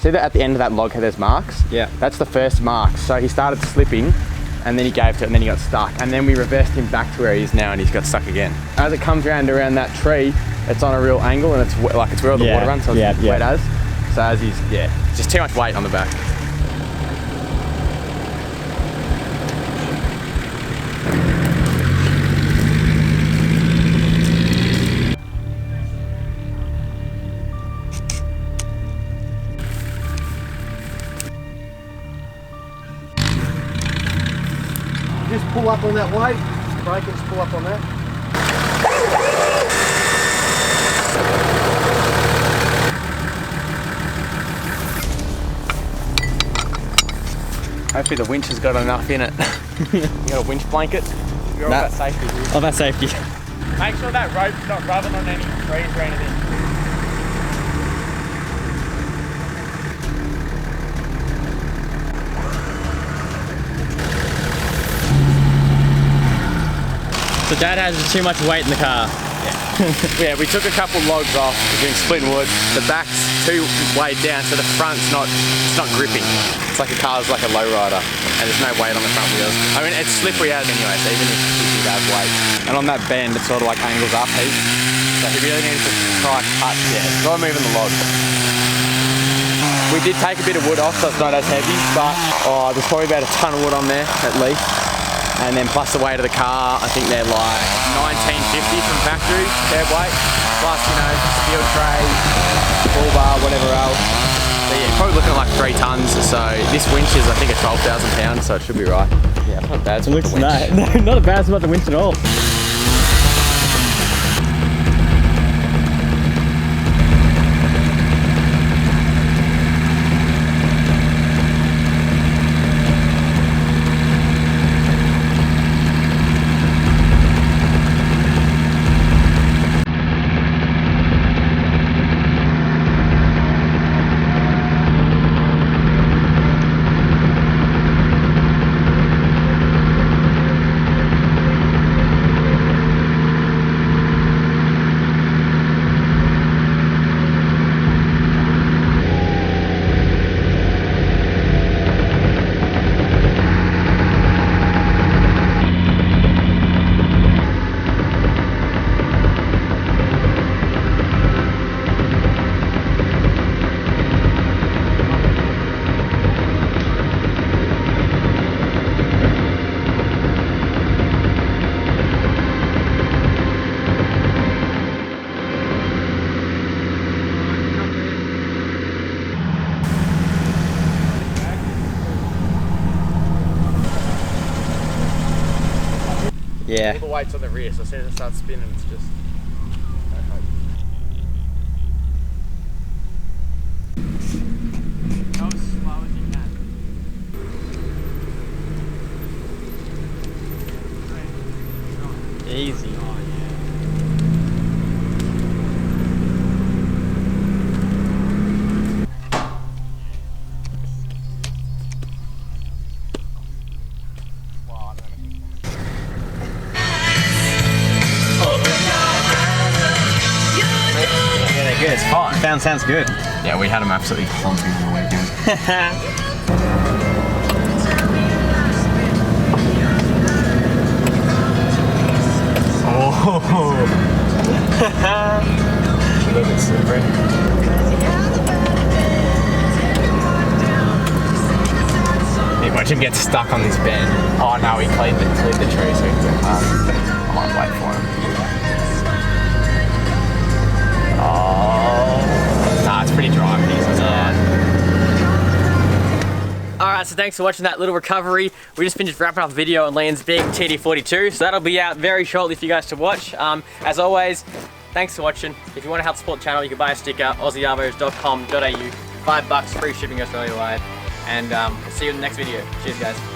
See that at the end of that log head there's marks? Yeah. That's the first mark. So he started slipping and then he gave to it and then he got stuck. And then we reversed him back to where he is now and he's got stuck again. As it comes around that tree, it's on a real angle and it's like it's where all the water runs, so it's wet as. So as he's, just too much weight on the back. Just pull up on that weight, brake and just pull up on that. Hopefully the winch has got enough in it. You got a winch blanket? You're all about safety here. All about safety. Make sure that rope's not rubbing on any trees or anything. So Dad has too much weight in the car. Yeah, we took a couple logs off doing splitting wood. The back's too weighed down, so the front's not gripping. It's like a car's like a lowrider, and there's no weight on the front wheels. I mean, it's slippery as anyway, so even if you have weight. And on that bend, it sort of like angles up heaps. So he really needs to try cut, try moving the log. We did take a bit of wood off, so it's not as heavy, but there's probably about a ton of wood on there, at least. And then plus the weight of the car, I think they're like 1950 from factory, their weight. Plus, you know, steel tray, bull bar, whatever else. So yeah, probably looking at like 3 tons. So this winch is, I think, a 12,000 pounds, so it should be right. Yeah, not bad. It looks nice. No, not a bad spot the winch at all. Yeah. All the weight's on the rear, so as soon as it starts spinning, it's just... Go as slow as you can. Easy. Oh, yeah. Good, it's fine. Sounds good. Yeah, we had them absolutely thumping on the weekend. Oh! A little bit slippery. Yeah, watch him get stuck on this bend. Oh no, he cleared the tree, so he's going past. I might wait for him. Nah, it's pretty dry. Alright, so thanks for watching that little recovery. We just finished wrapping up the video on Liams GQ TD42, so that'll be out very shortly for you guys to watch. As always, thanks for watching. If you want to help support the channel, you can buy a sticker, aussiearvos.com.au. $5 free shipping Australia wide. And see you in the next video. Cheers, guys.